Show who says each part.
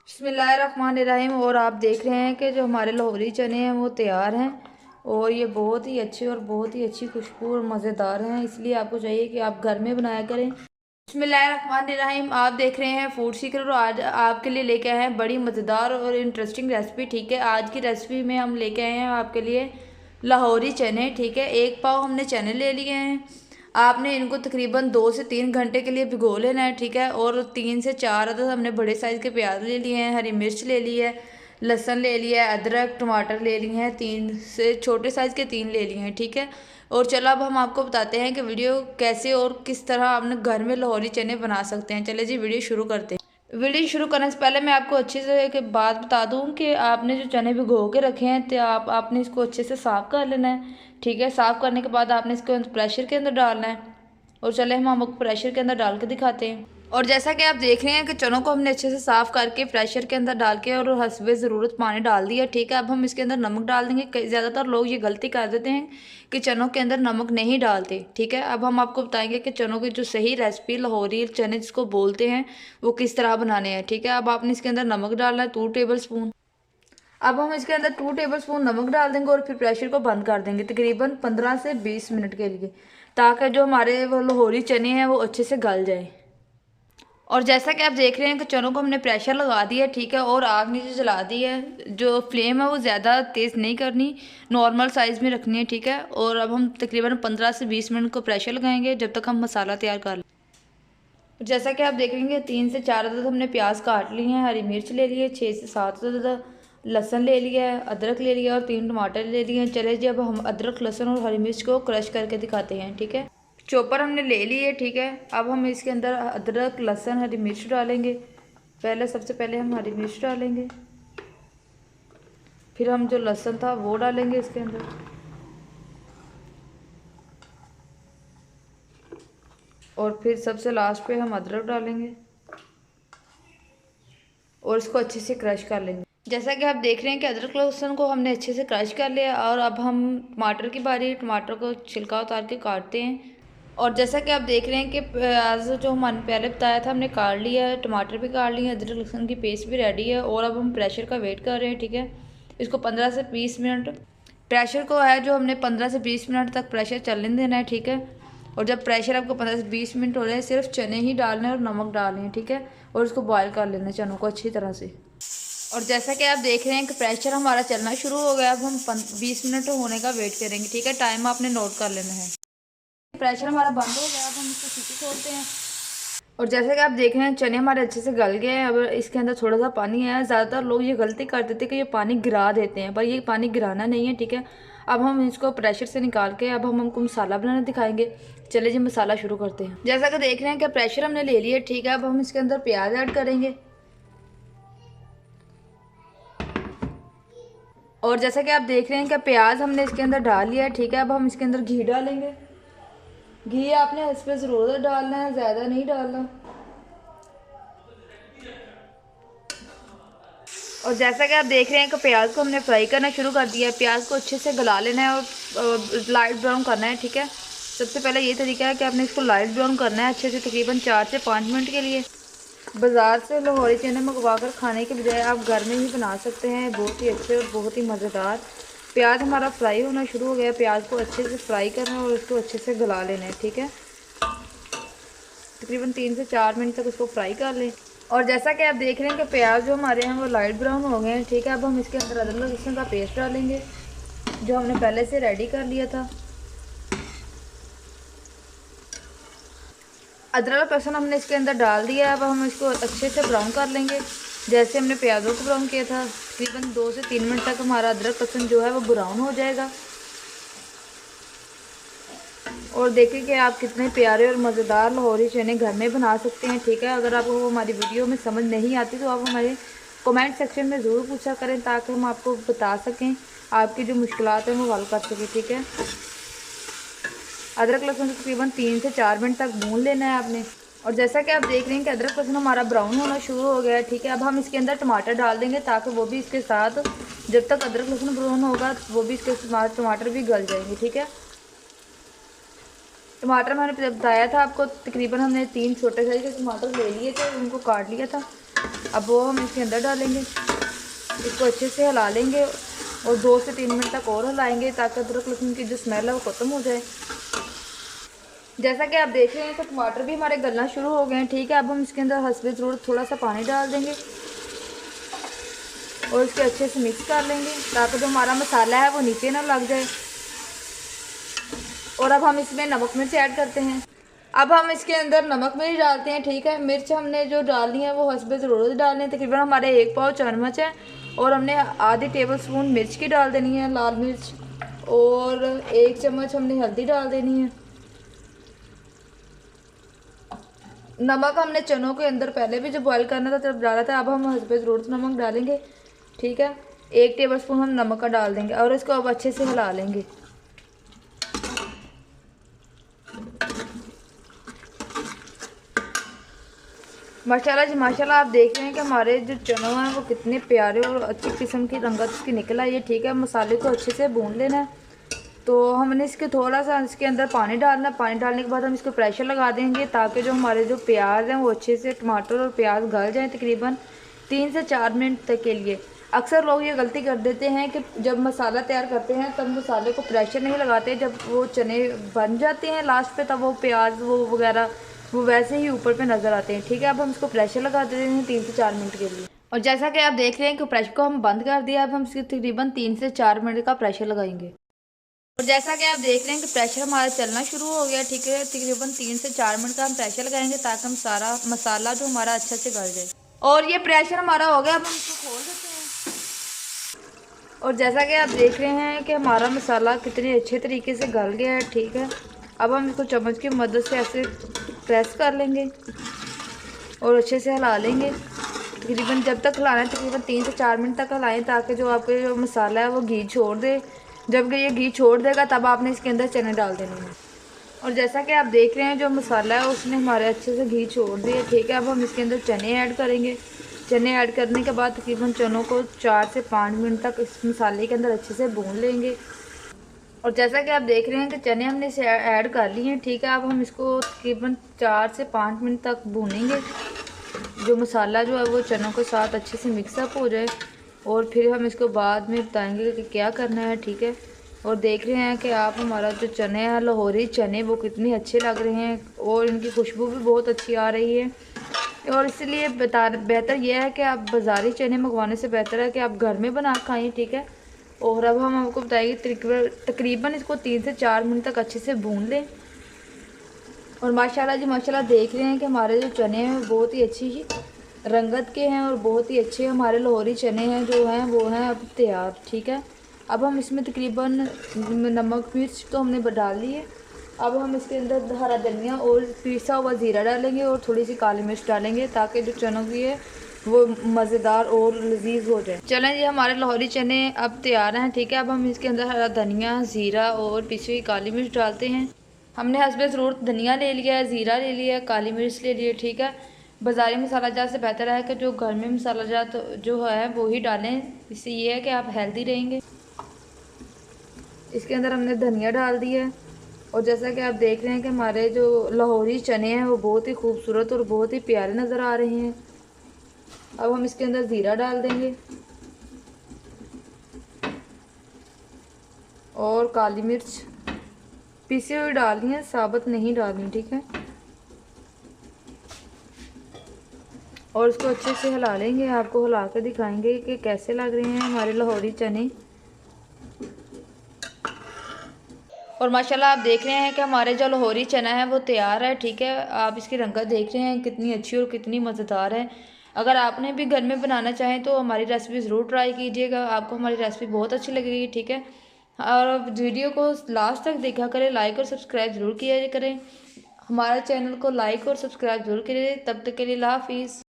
Speaker 1: बिस्मिल्लाहिर्रहमानिर्रहीम। और आप देख रहे हैं कि जो हमारे लाहौरी चने हैं वो तैयार हैं और ये बहुत ही अच्छे और बहुत ही अच्छी खुशबू और मज़ेदार हैं, इसलिए आपको चाहिए कि आप घर में बनाया करें। बिस्मिल्लाहिर्रहमानिर्रहीम। आप देख रहे हैं फूड सीकर और आज आपके लिए लेके आए हैं बड़ी मज़ेदार और इंटरेस्टिंग रेसिपी। ठीक है, आज की रेसिपी में हम लेके आए हैं आपके लिए लाहौरी चने। ठीक है, 1 पाव हमने चने ले लिए हैं। आपने इनको तकरीबन 2 से 3 घंटे के लिए भिगो लेना है। ठीक है, और 3 से 4 अदद हमने बड़े साइज़ के प्याज ले लिए हैं, हरी मिर्च ले ली है, लहसुन ले लिया है, अदरक टमाटर ले लिए हैं, 3 से छोटे साइज़ के 3 ले लिए हैं। ठीक है, और चलो अब हम आपको बताते हैं कि वीडियो कैसे और किस तरह आपने घर में लाहौरी चने बना सकते हैं। चले जी वीडियो शुरू करते हैं। वीडियो शुरू करने से पहले मैं आपको अच्छे से एक बात बता दूं कि आपने जो चने भिगो के रखे हैं तो आपने इसको अच्छे से साफ़ कर लेना है। ठीक है, साफ़ करने के बाद आपने इसको प्रेशर के अंदर डालना है और चले हम आपको प्रेशर के अंदर डाल के दिखाते हैं। और जैसा कि आप देख रहे हैं कि चनों को हमने अच्छे से साफ़ करके प्रेशर के अंदर डाल के और हस्बे ज़रूरत पानी डाल दिया। ठीक है, अब हम इसके अंदर नमक डाल देंगे। ज़्यादातर लोग ये गलती कर देते हैं कि चनों के अंदर नमक नहीं डालते। ठीक है, अब हम आपको बताएंगे कि चनों की जो सही रेसिपी लाहौरी चने जिसको बोलते हैं वो किस तरह बनाने हैं। ठीक है, अब आपने इसके अंदर नमक डालना है 2 टेबल स्पून। अब हम इसके अंदर 2 टेबल स्पून नमक डाल देंगे और फिर प्रेशर को बंद कर देंगे तकरीबन 15 से 20 मिनट के लिए, ताकि जो हमारे वो लाहौरी चने हैं वो अच्छे से गल जाए। और जैसा कि आप देख रहे हैं कि चनों को हमने प्रेशर लगा दिया। ठीक है, और आग नीचे जला दी है। जो फ्लेम है वो ज़्यादा तेज़ नहीं करनी, नॉर्मल साइज़ में रखनी है। ठीक है, और अब हम तकरीबन 15 से 20 मिनट को प्रेशर लगाएंगे जब तक हम मसाला तैयार कर लें। जैसा कि आप देखेंगे 3 से 4 अदद हमने प्याज काट लिए हैं, हरी मिर्च ले लिए, 6 से 7 अदद लहसुन ले लिया है, अदरक ले लिया और 3 टमाटर ले लिए हैं। चले जी अब हम अदरक लहसुन और हरी मिर्च को क्रश करके दिखाते हैं। ठीक है, चॉपर हमने ले ली है। ठीक है, अब हम इसके अंदर अदरक लहसुन हरी मिर्च डालेंगे। सबसे पहले हम हरी मिर्च डालेंगे, फिर हम जो लहसुन था वो डालेंगे इसके अंदर, और फिर सबसे लास्ट पे हम अदरक डालेंगे और इसको अच्छे से क्रश कर लेंगे। जैसा कि आप देख रहे हैं कि अदरक लहसुन को हमने अच्छे से क्रश कर लिया। और अब हम टमाटर की बारी, टमाटर को छिलका उतार के काटते हैं। और जैसा कि आप देख रहे हैं कि प्याज जो हमने पहले बताया था हमने काट लिया है, टमाटर भी काट लिए हैं, अदरक लहसुन की पेस्ट भी रेडी है। और अब हम प्रेशर का वेट कर रहे हैं। ठीक है, इसको 15 से 20 मिनट प्रेशर को है जो हमने 15 से 20 मिनट तक प्रेशर चलने देना है। ठीक है, और जब प्रेशर आपको 15 से 20 मिनट हो रहे हैं सिर्फ चने ही डालने और नमक डालने हैं। ठीक है, और इसको बॉयल कर लेना है चनों को अच्छी तरह से। और जैसा कि आप देख रहे हैं कि प्रेशर हमारा चलना शुरू हो गया। अब हम 20 मिनट होने का वेट करेंगे। ठीक है, टाइम आपने नोट कर लेना है। प्रेशर हमारा बंद हो गया, अब हम इसको सीटी छोड़ते हैं। और जैसे कि आप देख रहे हैं चने हमारे अच्छे से गल गए हैं। अब इसके अंदर थोड़ा सा पानी है। ज़्यादातर लोग ये गलती कर देते हैं कि ये पानी गिरा देते हैं, पर ये पानी गिराना नहीं है। ठीक है, अब हम इसको प्रेशर से निकाल के अब हम हमको मसाला बनाना दिखाएंगे। चले जी मसाला शुरू करते हैं। जैसा कि देख रहे हैं कि प्रेशर हमने ले लिया। ठीक है, अब हम इसके अंदर प्याज ऐड करेंगे। और जैसा कि आप देख रहे हैं कि प्याज हमने इसके अंदर डाल लिया है। ठीक है, अब हम इसके अंदर घी डालेंगे। घी आपने इस पर ज़रूर डालना है, ज़्यादा नहीं डालना। और जैसा कि आप देख रहे हैं कि प्याज को हमने फ्राई करना शुरू कर दिया है। प्याज को अच्छे से गला लेना है और लाइट ब्राउन करना है। ठीक है, सबसे पहले ये तरीका है कि आपने इसको लाइट ब्राउन करना है अच्छे से तकरीबन 4 से 5 मिनट के लिए। बाज़ार से लाहौरी चने मंगवा कर खाने के बजाय आप घर में ही बना सकते हैं, बहुत ही अच्छे और बहुत ही मज़ेदार। प्याज हमारा फ्राई होना शुरू हो गया। प्याज को अच्छे से फ्राई करना है और उसको अच्छे से गला लेना है। ठीक है, तकरीबन 3 से 4 मिनट तक उसको फ्राई कर लें। और जैसा कि आप देख रहे हैं कि प्याज जो हमारे हैं वो लाइट ब्राउन हो गए हैं। ठीक है, अब हम इसके अंदर अदरक लहसुन का पेस्ट डालेंगे जो हमने पहले से रेडी कर लिया था। अदरक लहसुन हमने इसके अंदर डाल दिया है। अब हम इसको अच्छे से ब्राउन कर लेंगे जैसे हमने प्याज़ों को ब्राउन किया था। तकरीबन 2 से 3 मिनट तक हमारा अदरक लहसुन जो है वो ब्राउन हो जाएगा। और देखें कि आप कितने प्यारे और मज़ेदार लाहौरी चने घर में बना सकते हैं। ठीक है, अगर आपको हमारी वीडियो में समझ नहीं आती तो आप हमारे कमेंट सेक्शन में ज़रूर पूछा करें ताकि हम आपको बता सकें, आपकी जो मुश्किलात हैं वो हल कर सकें। ठीक है, अदरक लहसुन तकरीबन 3 से 4 मिनट तक भून लेना है आपने। और जैसा कि आप देख रहे हैं कि अदरक लहसुन हमारा ब्राउन होना शुरू हो गया है। ठीक है, अब हम इसके अंदर टमाटर डाल देंगे ताकि वो भी इसके साथ, जब तक अदरक लहसुन ब्राउन होगा वो भी इसके साथ टमाटर भी गल जाएंगे। ठीक है, टमाटर मैंने बताया था आपको, तकरीबन हमने 3 छोटे साइज के टमाटर ले लिए थे, उनको काट लिया था। अब वो हम इसके अंदर डालेंगे, इसको अच्छे से हिला लेंगे और 2 से 3 मिनट तक और हिलाएंगे ताकि अदरक लहसुन की जो स्मेल है वो ख़त्म हो जाए। जैसा कि आप देख रहे हैं तो टमाटर भी हमारे गलना शुरू हो गए हैं, ठीक है। अब हम इसके अंदर हस्बे ज़रूरत थोड़ा सा पानी डाल देंगे और इसके अच्छे से मिक्स कर लेंगे ताकि जो हमारा मसाला है वो नीचे ना लग जाए। और अब हम इसमें नमक मिर्च ऐड करते हैं। अब हम इसके अंदर नमक मिर्च डालते हैं, ठीक है। मिर्च हमने जो डालनी है वो हस्बे ज़रूरत डालनी है, तकरीबन हमारे 1 पाव चम्मच है। और हमने आधी टेबल स्पून मिर्च की डाल देनी है, लाल मिर्च, और 1 चम्मच हमने हल्दी डाल देनी है। नमक हमने चनों के अंदर पहले भी जब बॉयल करना था तब डाला था। अब हम हस्बे ज़रूरत नमक डालेंगे, ठीक है। 1 टेबल स्पून हम नमक का डाल देंगे और इसको अब अच्छे से हिला लेंगे। माशाल्लाह जी माशाल्लाह, आप देख रहे हैं कि हमारे जो चने हैं वो कितने प्यारे और अच्छी किस्म की रंगत इसकी निकल आई है, ठीक है। मसाले को अच्छे से भून लेना है। तो हमने इसके थोड़ा सा इसके अंदर पानी डालना है। पानी डालने के बाद हम इसको प्रेशर लगा देंगे ताकि जो हमारे जो प्याज हैं वो अच्छे से टमाटर और प्याज गल जाएँ, तकरीबन 3 से 4 मिनट तक के लिए। अक्सर लोग ये गलती कर देते हैं कि जब मसाला तैयार करते हैं तब मसाले को प्रेशर नहीं लगाते, जब वो चने बन जाते हैं लास्ट पे तब वो प्याज वो वगैरह वो वैसे ही ऊपर पे नज़र आते हैं, ठीक है। अब हम इसको प्रेशर लगा देते हैं 3 से 4 मिनट के लिए। और जैसा कि आप देख रहे हैं कि प्रेशर को हम बंद कर दिया। अब हम इसके तकरीबन 3 से 4 मिनट का प्रेशर लगाएंगे। और जैसा कि आप देख रहे हैं कि प्रेशर हमारा चलना शुरू हो गया, ठीक है। तकरीबन 3 से 4 मिनट का हम प्रेशर लगाएंगे ताकि हम सारा मसाला जो हमारा अच्छा से गल जाए। और ये प्रेशर हमारा हो गया, अब हम इसको खोल देते हैं। और जैसा कि आप देख रहे हैं कि हमारा मसाला कितने अच्छे तरीके से गल गया है, ठीक है। अब हम इसको चम्मच की मदद से ऐसे प्रेस कर लेंगे और अच्छे से हिला लेंगे। तकरीबन जब तक हिलाना है तकरीबन 3 से 4 मिनट तक हिलाएं ताकि जो आपके जो मसाला है वो घी छोड़ दे। जब ये घी छोड़ देगा तब आपने इसके अंदर चने डाल देने हैं। और जैसा कि आप देख रहे हैं जो मसाला है उसने हमारे अच्छे से घी छोड़ दिया, ठीक है। अब हम इसके अंदर चने ऐड करेंगे। चने ऐड करने के बाद तकरीबन चनों को 4 से 5 मिनट तक इस मसाले के अंदर अच्छे से भून लेंगे। और जैसा कि आप देख रहे हैं कि चने हमने इसे ऐड कर लिए हैं, ठीक है। अब हम इसको तकरीबन 4 से 5 मिनट तक भूनेंगे, जो मसाला जो है वो चनों के साथ अच्छे से मिक्सअप हो जाए। और फिर हम इसको बाद में बताएंगे कि क्या करना है, ठीक है। और देख रहे हैं कि आप हमारा जो चने हैं लाहौरी चने वो कितने अच्छे लग रहे हैं और इनकी खुशबू भी बहुत अच्छी आ रही है। और इसलिए बेहतर यह है कि आप बाज़ारी चने मंगवाने से बेहतर है कि आप घर में बना खाएँ, ठीक है। और अब हम आपको बताएंगे तकरीबन इसको 3 से 4 मिनट तक अच्छे से भून लें। और माशाल्लाह जी माशाल्लाह, देख रहे हैं कि हमारे जो चने हैं वो बहुत ही अच्छी रंगत के हैं और बहुत ही अच्छे हमारे लाहौरी चने हैं जो हैं वो हैं अब तैयार, ठीक है। अब हम इसमें तकरीबन नमक मिर्च तो हमने डाल ली है। अब हम इसके अंदर हरा धनिया और पिसा हुआ ज़ीरा डालेंगे और थोड़ी सी काली मिर्च डालेंगे ताकि जो चनों की है वो मज़ेदार और लजीज हो जाए। चलें जी, हमारे लाहौरी चने अब तैयार हैं, ठीक है। अब हम इसके अंदर हरा धनिया, ज़ीरा और पिसी हुई काली मिर्च डालते हैं। हमने हस्बे ज़रूरत धनिया ले लिया है, ज़ीरा ले लिया है, काली मिर्च ले लिया, ठीक है। बाज़ारी मसाला जात से बेहतर है कि जो घर में मसाला जात जो है वो ही डालें, इससे ये है कि आप हेल्दी रहेंगे। इसके अंदर हमने धनिया डाल दिया है। और जैसा कि आप देख रहे हैं कि हमारे जो लाहौरी चने हैं वो बहुत ही खूबसूरत और बहुत ही प्यारे नज़र आ रहे हैं। अब हम इसके अंदर ज़ीरा डाल देंगे और काली मिर्च पीसी हुई डालनी है, साबुत नहीं डालनी, ठीक है। और इसको अच्छे से हिला लेंगे, आपको हिला कर दिखाएंगे कि कैसे लग रहे हैं हमारे लाहौरी चने। और माशाल्लाह आप देख रहे हैं कि हमारे जो लाहौरी चना है वो तैयार है, ठीक है। आप इसकी रंगत देख रहे हैं कितनी अच्छी और कितनी मज़ेदार है। अगर आपने भी घर में बनाना चाहें तो हमारी रेसिपी ज़रूर ट्राई कीजिएगा, आपको हमारी रेसिपी बहुत अच्छी लगेगी, ठीक है। और वीडियो को लास्ट तक देखा करें, लाइक और सब्सक्राइब ज़रूर किया करें, हमारे चैनल को लाइक और सब्सक्राइब ज़रूर करें। तब तक के लिए अल्लाह हाफिज़।